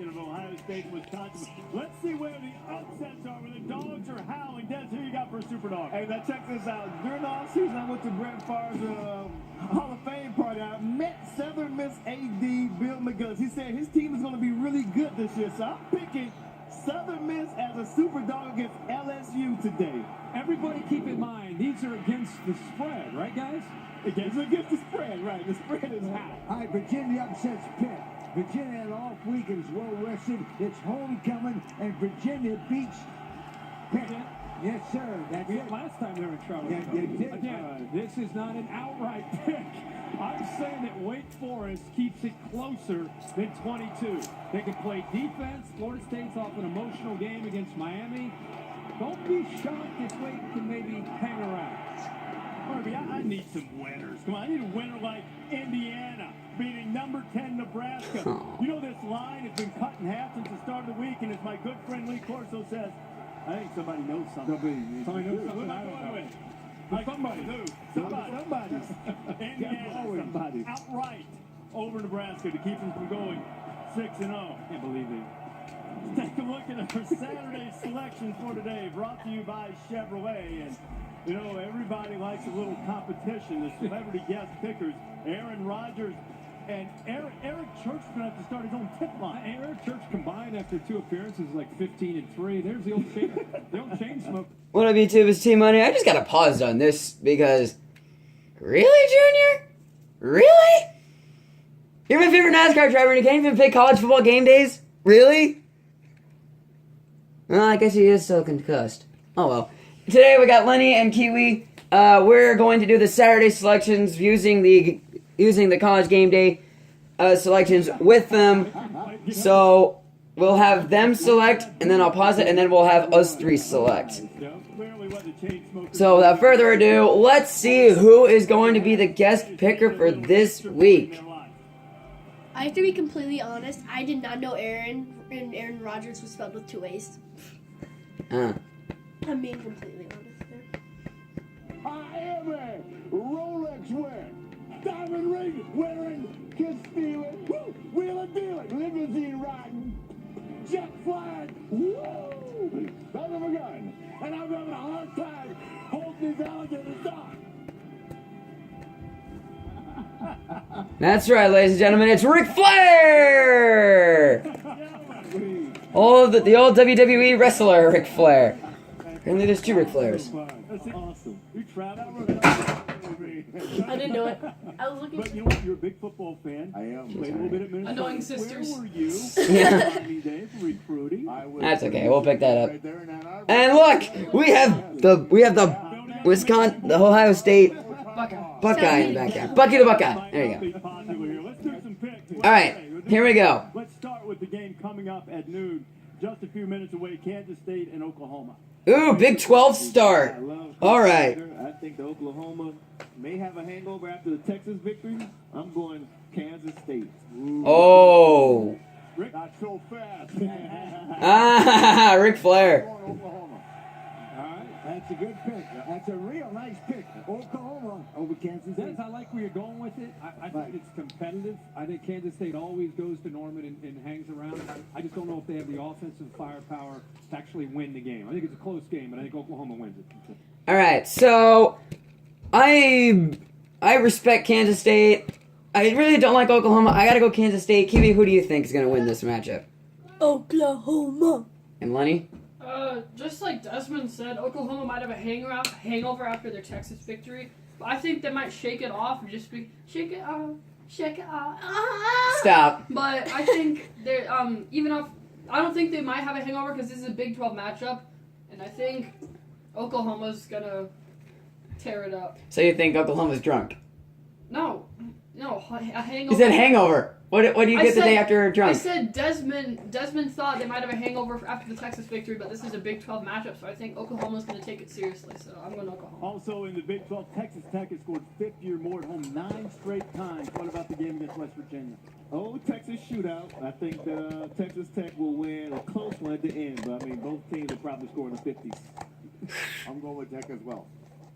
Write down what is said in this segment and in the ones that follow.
combination of Ohio State and Wisconsin. Let's see where the upsets are, where the dogs are howling. Des, who you got for a super dog? Hey, now check this out. During the offseason, I went to Brett Favre's Hall of Fame party. I met Southern Miss AD Bill McGillis. He said his team is going to be really good this year, so I'm picking Southern Miss as a super dog against LSU today. Everybody keep in mind, these are against the spread, right, guys? Against the spread, right. The spread is high. All right, Virginia upsets Pitt. Virginia had off week and is well rested. It's homecoming, and Virginia beats Pitt. Yes, sir. That's it. Last time they were in trouble. Yeah, they did. Again, this is not an outright pick. I'm saying that Wake Forest keeps it closer than 22. They can play defense. Florida State's off an emotional game against Miami. Don't be shocked if Wake can maybe hang around. Harvey, I need some winners. Come on, I need a winner like Indiana beating number 10 Nebraska. You know, this line has been cut in half since the start of the week, and as my good friend Lee Corso says, I think somebody knows something. Somebody knows something I don't know. Like somebody. Who? Somebody. Indiana outright over Nebraska to keep them from going 6-0. Can't believe it. Let's take a look at our Saturday selection for today, brought to you by Chevrolet. And you know, everybody likes a little competition. The celebrity guest pickers, Aaron Rodgers and Eric Church going to have to start his own tip line. Eric Church combined after 2 appearances like 15-3. There's the old chain smoke. What up, YouTube? It's T-Money. I just got to pause on this because... Really, Junior? Really? You're my favorite NASCAR driver and you can't even pick college football game days? Really? Well, I guess he is still concussed. Oh, well. Today we got Lenny and Kiwi. We're going to do the Saturday selections using the college game day selections with them. So we'll have them select, and then I'll pause it, and then we'll have us 3 select. So without further ado, let's see who is going to be the guest picker for this week. I have to be completely honest. I did not know Aaron Rodgers was spelled with 2 A's. I'm being completely honest there. I am a Rolex wearing, diamond ring wearing, kiss stealing, wheeler dealing, limousine riding, jet flying, woo! Back of a gun. And I'm having a hard time holding these alligators down. That's right, ladies and gentlemen, it's Ric Flair! The old WWE wrestler, Ric Flair. Apparently there's 2 Ric Flairs. That's awesome. You I didn't know it. I was looking. But you know what? You're a big football fan. I am. Played a little bit at Minnesota. Annoying sisters. Where were you? Yeah. Days recruiting. That's okay, we'll pick that up. And look, we have the Wisconsin, the Ohio State Buckeye in the backyard. Bucky the Buckeye. There you go. All right, here we go. Let's start with the game coming up at noon, just a few minutes away. Kansas State and Oklahoma. Ooh, Big 12 start. All right. I think the Oklahoma may have a hangover after the Texas victory. I'm going Kansas State. Ooh. Oh. Rick, not so fast. Ah, Ric Flair. Oklahoma. All right, that's a good pick. That's a real nice pick. Oklahoma over Kansas State. I like where you're going with it. I think it's competitive. I think Kansas State always goes to Norman and hangs around. I just don't know if they have the offensive firepower to actually win the game. I think it's a close game, but I think Oklahoma wins it. All right, so I respect Kansas State. I really don't like Oklahoma. I gotta go Kansas State. Kiwi, who do you think is gonna win this matchup? Oklahoma. And Lenny? Just like Desmond said, Oklahoma might have a hangover after their Texas victory. But I think they might shake it off and just be shake it off. Stop. But I think they're even if I don't think they might have a hangover because this is a Big 12 matchup, and I think Oklahoma's gonna tear it up. So you think Oklahoma's drunk? No, a hangover. You said hangover. What do you get the day after drunk? I said Desmond thought they might have a hangover after the Texas victory, but this is a Big 12 matchup, so I think Oklahoma's going to take it seriously. So I'm going to Oklahoma. Also in the Big 12, Texas Tech has scored 50 or more at home 9 straight times. What about the game against West Virginia? Oh, Texas shootout. I think Texas Tech will win a close one at the end, but I mean both teams are probably scoring the 50s. I'm going with Tech as well.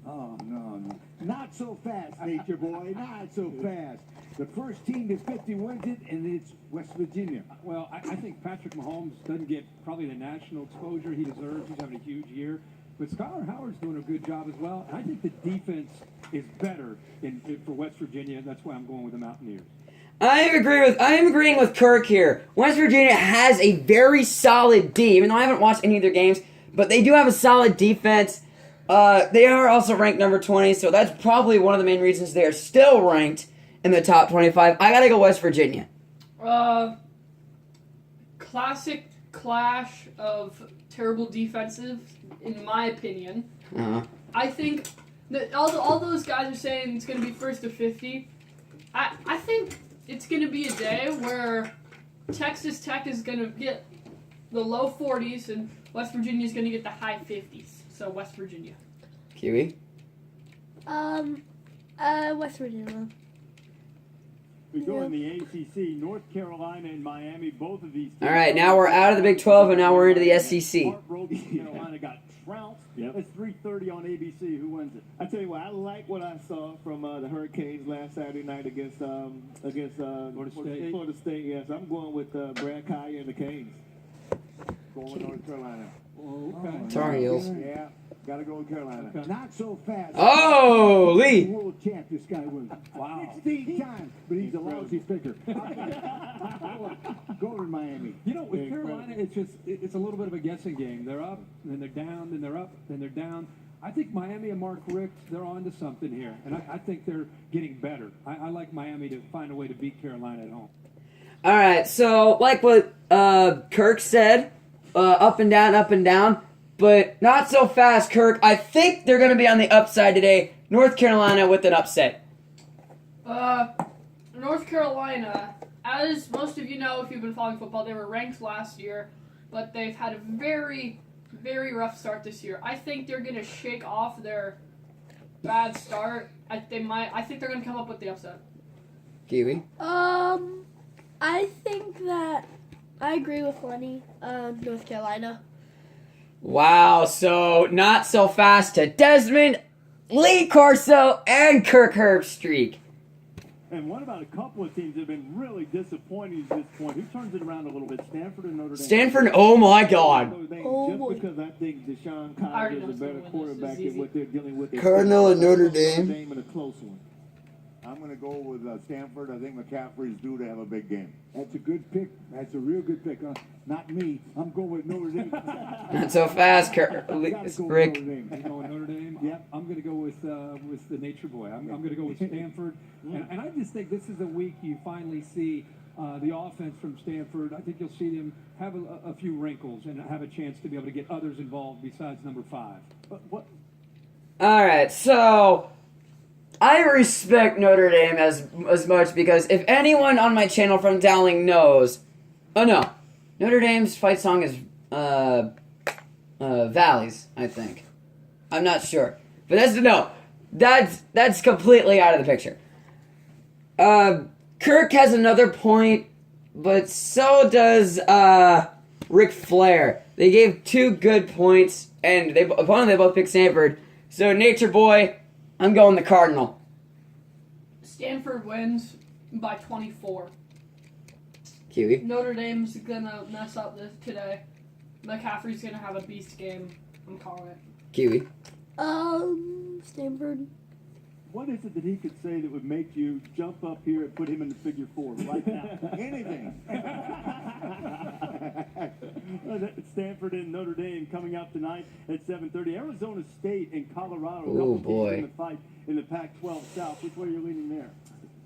Oh, no. Not so fast, Nature Boy. Not so fast. The first team to 50 wins it, and it's West Virginia. Well, I think Patrick Mahomes doesn't get probably the national exposure he deserves. He's having a huge year. But Skylar Howard's doing a good job as well. And I think the defense is better for West Virginia, and that's why I'm going with the Mountaineers. I am agreeing with Kirk here. West Virginia has a very solid D, even though I haven't watched any of their games, but they do have a solid defense. They are also ranked number 20, so that's probably one of the main reasons they are still ranked in the top 25. I gotta go West Virginia. Classic clash of terrible defensive, in my opinion. Uh-huh. I think that all those guys are saying it's going to be first to 50. I think it's going to be a day where Texas Tech is going to get the low 40s and West Virginia is going to get the high 50s. So West Virginia. Kiwi? West Virginia. We go in the ACC, North Carolina and Miami, both of these teams. All right, now we're out of the Big 12, and now we're into the SEC. Heartbroken. Carolina got trounced. Yep. It's 3:30 on ABC. Who wins it? I tell you what, I like what I saw from the Hurricanes last Saturday night against Florida State. Yes, I'm going with Brad Collier and the Canes. Going with North Carolina. Okay. Tar Heels. Yeah, gotta go with Carolina. Okay. Not so fast. Oh, Lee. World champ, this guy was. Wow. 16 times, but he's a lousy figure. Go to Miami. You know, with Carolina, it's a little bit of a guessing game. They're up, then they're down, then they're up, then they're down. I think Miami and Mark Richt, they're on to something here, and I think they're getting better. I like Miami to find a way to beat Carolina at home. All right, so like what Kirk said, up and down, but not so fast, Kirk. I think they're going to be on the upside today. North Carolina with an upset. North Carolina, as most of you know if you've been following football, they were ranked last year, but they've had a very, very rough start this year. I think they're going to shake off their bad start. I think they're going to come up with the upset. Kiwi? I think that I agree with Lenny. North Carolina. Wow, so not so fast to Desmond, Lee Corso, and Kirk Herbstreit. And what about a couple of teams that have been really disappointing at this point? Who turns it around a little bit? Stanford and Notre Dame. Stanford, oh my God. Notre Dame, Oh, just boy. because I think Deshaun I already Kaiser know is a better who's gonna win this. quarterback This is than what they're dealing with. Cardinal and Notre Dame. In a close one. I'm going to go with Stanford. I think McCaffrey's due to have a big game. That's a good pick. That's a real good pick. Not me. I'm going with Notre Dame. Not so fast, Kirk. Gotta go with Rick. Notre Dame. You going Notre Dame? Yep. I'm going to go with the Nature Boy. I'm going to go with Stanford. And I just think this is a week you finally see the offense from Stanford. I think you'll see them have a few wrinkles and have a chance to be able to get others involved besides number 5. What? All right, so I respect Notre Dame as much because if anyone on my channel from Dowling knows, oh no, Notre Dame's fight song is Valleys, I think. I'm not sure, but that's completely out of the picture. Kirk has another point, but so does Ric Flair. They gave 2 good points, and they both picked Stanford. So Nature Boy, I'm going the Cardinal. Stanford wins by 24. Kiwi. Notre Dame's gonna mess up this today. McCaffrey's gonna have a beast game. I'm calling it. Kiwi. Stanford. What is it that he could say that would make you jump up here and put him in the figure 4 right now? Anything. Stanford and Notre Dame coming up tonight at 7:30. Arizona State and Colorado. Oh, Couple teams boy. in the fight in the Pac-12 South. Which way are you leaning there?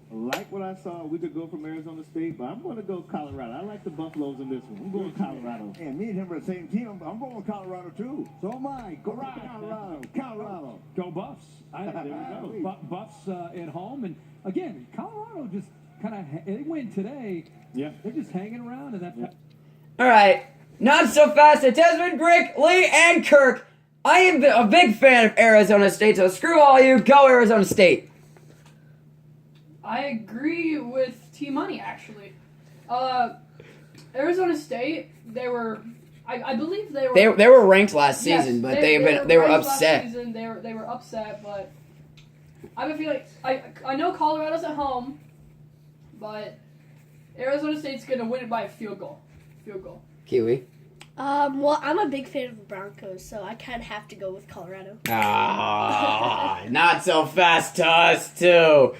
Like what I saw, we could go from Arizona State, but I'm going to go Colorado. I like the Buffaloes in this one. I'm going Colorado. And me and him are the same team. I'm going with Colorado, too. So am I. Go Right. Colorado. Colorado. Go Buffs. There we go. Buffs at home. And again, Colorado just kind of, they win today. Yeah. They're just hanging around. And that. Yeah. All right, not so fast to Desmond, Rick, Lee, and Kirk. I am a big fan of Arizona State, so screw all you. Go Arizona State. I agree with T Money actually. Arizona State, they were I believe they were. They were ranked last Yes, season, but they they were ranked last upset. season. They were upset, but I have a feeling I know Colorado's at home, but Arizona State's gonna win it by a field goal. Kiwi. Well, I'm a big fan of the Broncos, so I kind of have to go with Colorado. Ah, not so fast to us too.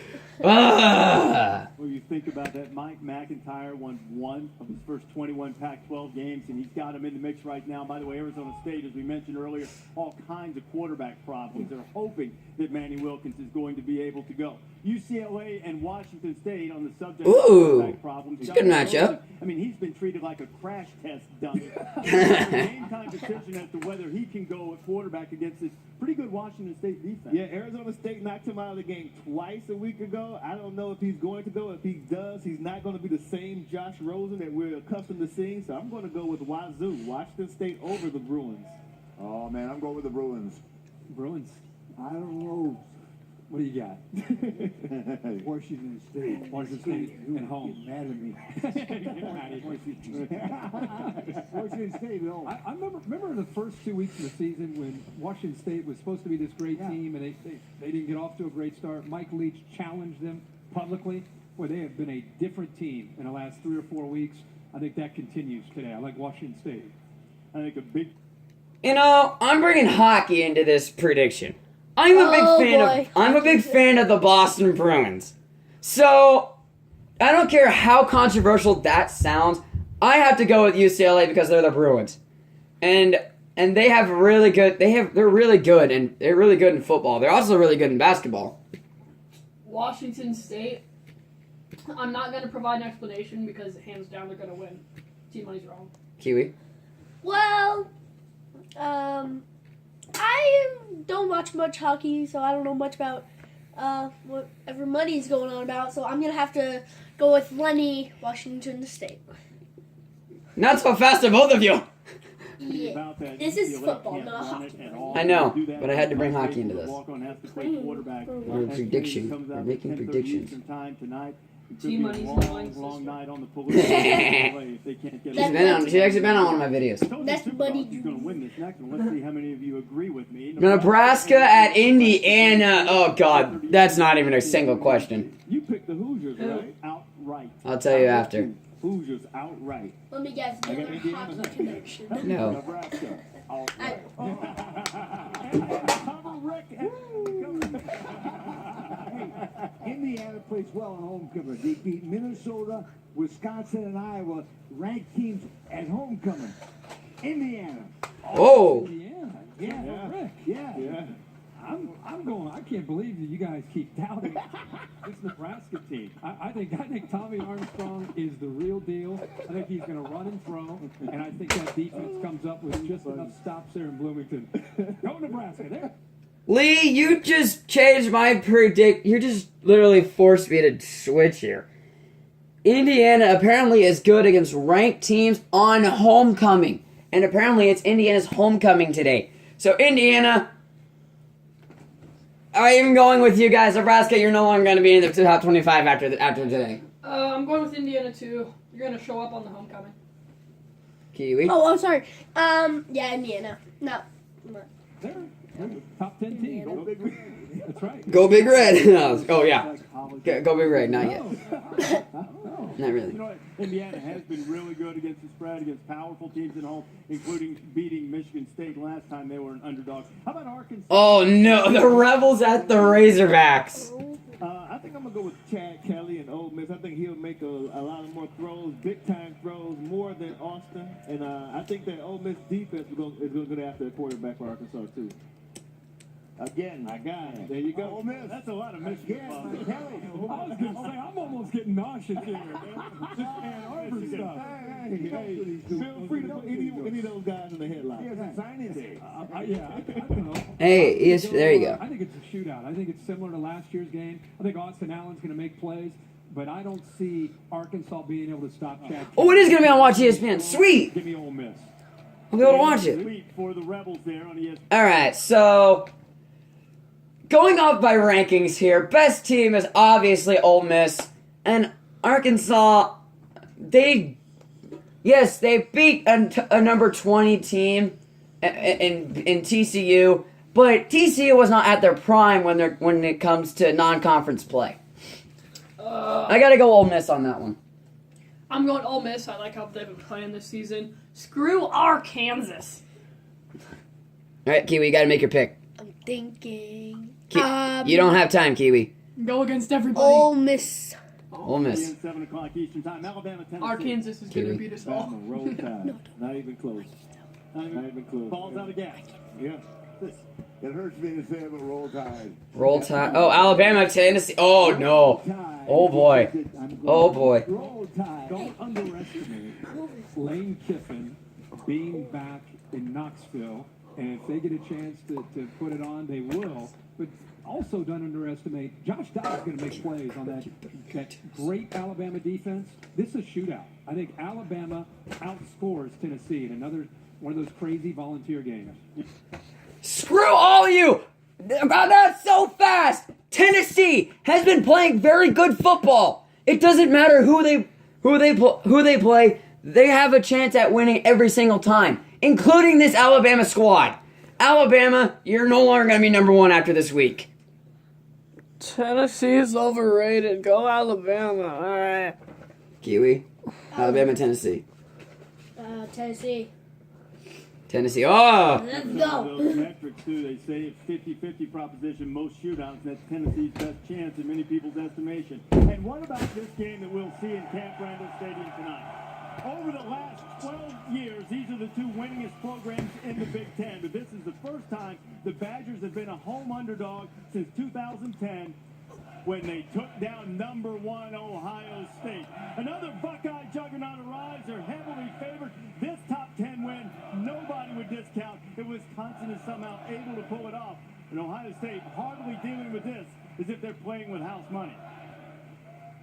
Ah. Well, you think about that, Mike McIntyre won one of his first 21 Pac-12 games, and he's got him in the mix right now. By the way, Arizona State, as we mentioned earlier, all kinds of quarterback problems. They're hoping that Manny Wilkins is going to be able to go. UCLA and Washington State on the subject of quarterback problems. It's a good matchup. I mean, he's been treated like a crash test dummy. Game time decision as to whether he can go at quarterback against this pretty good Washington State defense. Yeah, Arizona State knocked him out of the game twice a week ago. I don't know if he's going to go. If he does, he's not going to be the same Josh Rosen that we're accustomed to seeing. So I'm going to go with Wazoo, Washington State over the Bruins. Oh, man, I'm going with the Bruins. Bruins. I don't know. What do you got? Washington State. Washington State at home. Mad at me. Washington State at home. I remember the first 2 weeks of the season when Washington State was supposed to be this great team and they didn't get off to a great start. Mike Leach challenged them publicly. Boy, they have been a different team in the last 3 or 4 weeks. I think that continues today. I like Washington State. I think a big You know, I'm bringing hockey into this prediction. I'm a big fan of the Boston Bruins. So, I don't care how controversial that sounds. I have to go with UCLA because they're the Bruins. And they have they're really good and they're really good in football. They're also really good in basketball. Washington State. I'm not going to provide an explanation because hands down they're going to win. T-Money's wrong. Kiwi. Well, I don't watch much hockey, so I don't know much about whatever Money's going on about. So I'm gonna have to go with Lenny, Washington State. Not so fast to both of you. Yeah. about that. This is UCLA football, can't not run hockey. it at all. I know, Do that but I had to on bring Monday. hockey into this. Walk-on has to play quarterback. Or That prediction. game comes We're out making at 10:30 predictions. Eastern time tonight. It could T-Money's be a in the long, line long system. night on the police. If they can't get it. She's actually been on one of my videos. I told you That's Super Buddy Dog is going to win this next one. Let's see how many of you agree with me. Nebraska at Indiana. Oh, God. That's not even a single question. You picked the Hoosiers, right? Outright. I'll tell you after. Hoosiers outright. Let me guess. I got Another Indiana. hockey connection. No. Nebraska. I, Indiana plays well in homecoming. They beat Minnesota, Wisconsin, and Iowa, ranked teams at homecoming. Indiana. Oh. Indiana. Yeah. Rick. Yeah. I'm going. I can't believe that you guys keep doubting this Nebraska team. I think Tommy Armstrong is the real deal. I think he's going to run and throw, and I think that defense comes up with just enough stops there in Bloomington. Go Nebraska there. Lee, you just changed my predict. You just literally forced me to switch here. Indiana apparently is good against ranked teams on homecoming. And apparently it's Indiana's homecoming today. So Indiana, I am going with you guys. Nebraska, you're no longer going to be in the top 25 after today. I'm going with Indiana too. You're going to show up on the homecoming. Kiwi? oh, I'm sorry. Yeah, Indiana. No. They're top 10 team. Indiana. Go Big Red. That's right. Go Big Red. Oh, yeah. Go Big Red. Not yet. Not really. You know what? Indiana has been really good against the spread, against powerful teams at home, including beating Michigan State last time they were an underdog. How about Arkansas? Oh, no. The Rebels at the Razorbacks. I think I'm going to go with Chad Kelly and Ole Miss. I think he'll make a lot of more throws, big-time throws, more than Austin. And I think that Ole Miss defense is going to go after a quarterback for Arkansas, too. Again, I got it. There you go. Ole Miss. That's a lot of Michigan. Yes, love. Kelly. I was going to say, I'm almost getting nauseous here. Just Ann Arbor stuff. Hey, feel free to put any of those guys in the headlock. He has a signing day. I don't know. Hey, yes, there you go. I think it's a shootout. I think it's similar to last year's game. I think Austin Allen's going to make plays, but I don't see Arkansas being able to stop Chad. Oh, it is going to be on Watch ESPN. Sweet. Give me Ole Miss. I'll be able to watch it. Sweet for the Rebels there on ESPN. All right, so going off by rankings here, best team is obviously Ole Miss, and Arkansas. Yes, they beat a number 20 team in TCU, but TCU was not at their prime when it comes to non-conference play. I gotta go Ole Miss on that one. I'm going Ole Miss. I like how they've been playing this season. Screw Arkansas. All right, Kiwi, you gotta make your pick. I'm thinking. You don't have time, Kiwi. Go against everybody. Ole Miss. Ole Miss. 7 o'clock Eastern Time. Alabama, Tennessee. Arkansas is going to Kiwi. beat us all. Alabama, roll tide. Not even close. Not even close. Balls out of gas. Yeah. It hurts me to say it, but roll tide. Roll Tide. Oh, Alabama, Tennessee. Oh, no. Oh, boy. Oh, boy. Roll tide. Don't underestimate Lane Kiffin being back in Knoxville, and if they get a chance to put it on, they will. But also don't underestimate Josh Dobbs going to make plays on that great Alabama defense. This is a shootout. I think Alabama outscores Tennessee in another one of those crazy volunteer games. Screw all of you! About that so fast! Tennessee has been playing very good football. It doesn't matter who they play. They have a chance at winning every single time, including this Alabama squad. Alabama, you're no longer going to be number one after this week. Tennessee's overrated. Go Alabama. All right. Kiwi, Alabama, Tennessee. Tennessee. Tennessee. Oh! Let's go. Those metrics, too, they say it's 50-50 proposition, most shootouts. That's Tennessee's best chance in many people's estimation. And what about this game that we'll see in Camp Randall Stadium tonight? Over the last 12 years, these are the two winningest programs in the Big Ten. But this is the first time the Badgers have been a home underdog since 2010 when they took down number 1 Ohio State. Another Buckeye juggernaut arrives. They're heavily favored. This top 10 win, nobody would discount if Wisconsin is somehow able to pull it off. And Ohio State hardly dealing with this as if they're playing with house money.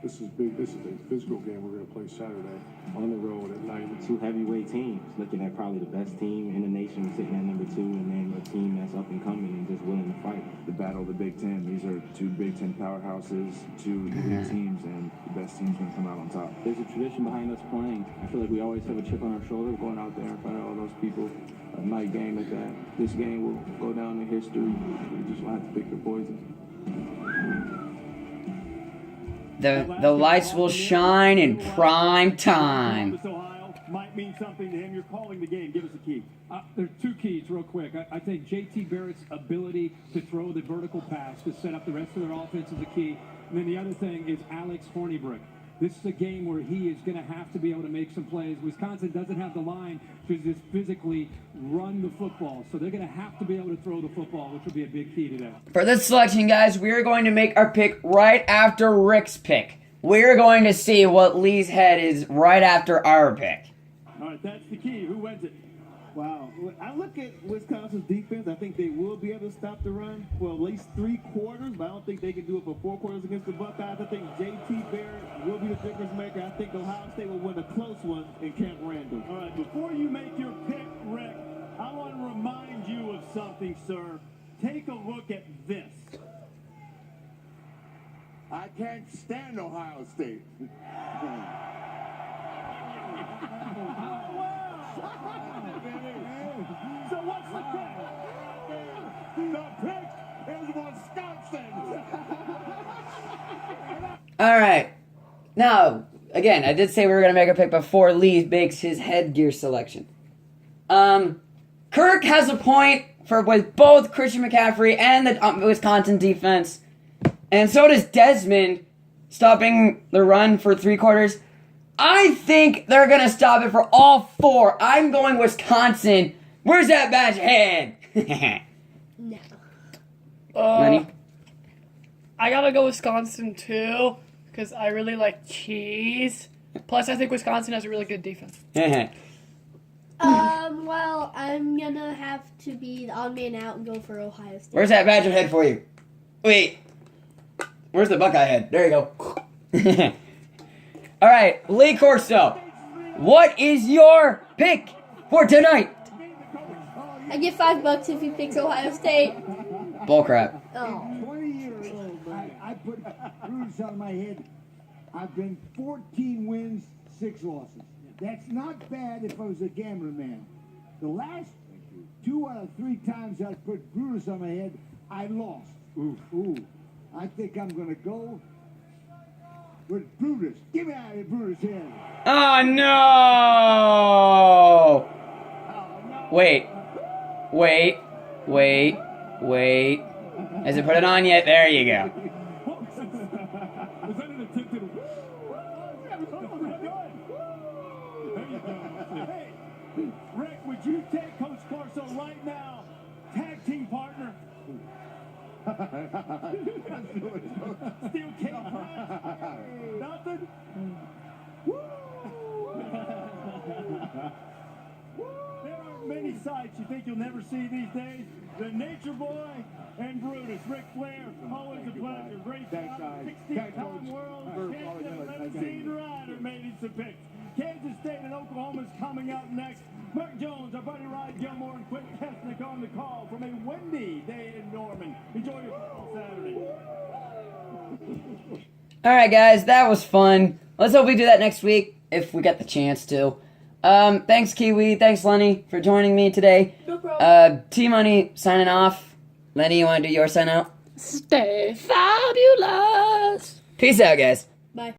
This is big. This is a physical game we're going to play Saturday on the road at night. Two heavyweight teams, looking at probably the best team in the nation, sitting at number 2, and then a team that's up and coming and just willing to fight. The battle of the Big Ten. These are two Big Ten powerhouses, two elite teams, and the best team's going to come out on top. There's a tradition behind us playing. I feel like we always have a chip on our shoulder going out there in front of all those people. A night game at that. This game will go down in history. We just will have to pick the poison. The lights will shine in prime time. Columbus, Ohio might mean something to him. You're calling the game. Give us a key. There's two keys real quick. I think J.T. Barrett's ability to throw the vertical pass to set up the rest of their offense is a key. And then the other thing is Alex Hornibrook. This is a game where he is going to have to be able to make some plays. Wisconsin doesn't have the line to just physically run the football, so they're going to have to be able to throw the football, which will be a big key today. For this selection, guys, we are going to make our pick right after Rick's pick. We're going to see what Lee's head is right after our pick. All right, that's the key. Who wins it? Wow. I look at Wisconsin's defense. I think they will be able to stop the run for at least 3 quarters, but I don't think they can do it for 4 quarters against the Buckeyes. I think J.T. Barrett will be the difference maker. I think Ohio State will win a close one in Camp Randall. All right, before you make your pick, Rick, I want to remind you of something, sir. Take a look at this. I can't stand Ohio State. So what's the pick? The pick is Wisconsin. All right. Now, again, I did say we were going to make a pick before Lee makes his headgear selection. Kirk has a point with both Christian McCaffrey and the Wisconsin defense. And so does Desmond stopping the run for 3 quarters. I think they're going to stop it for all 4. I'm going Wisconsin. Where's that badge head? No. Money? I gotta go Wisconsin too, because I really like cheese. Plus, I think Wisconsin has a really good defense. Well, I'm gonna have to be the odd man out and go for Ohio State. Where's that badger head for you? Wait. Where's the Buckeye head? There you go. All right, Lee Corso. What is your pick for tonight? I get $5 if he picks Ohio State. Bullcrap. Oh. 20 years old, man. I put roots on my head. I've been 14 wins, 6 losses. That's not bad if I was a gambler man. The last 2 out of 3 times I put Brutus on my head, I lost. Ooh. I think I'm gonna go with Brutus. Give me out of here, Brutus head. Oh no! Wait. Has it put it on yet? There you go. Was that an attempted? Hey, Rick, would you take Coach Corso right now? Tag team partner. Steel cage match. Nothing. There are many sights you think you'll never see these days. The Nature Boy and Brutus. Ric Flair, always a pleasure. Great Thanks, job. guys. 16-time world champion, 17 rider made some picks. Kansas State and Oklahoma's coming up next. Mark Jones, our buddy Ryan Gilmore, and Quint Kesnick on the call from a windy day in Norman. Enjoy your football Saturday. Alright guys, that was fun. Let's hope we do that next week, if we get the chance to. Thanks Kiwi, thanks Lenny for joining me today. No problem. T-Money signing off. Lenny, you want to do your sign out? Stay fabulous. Peace out guys.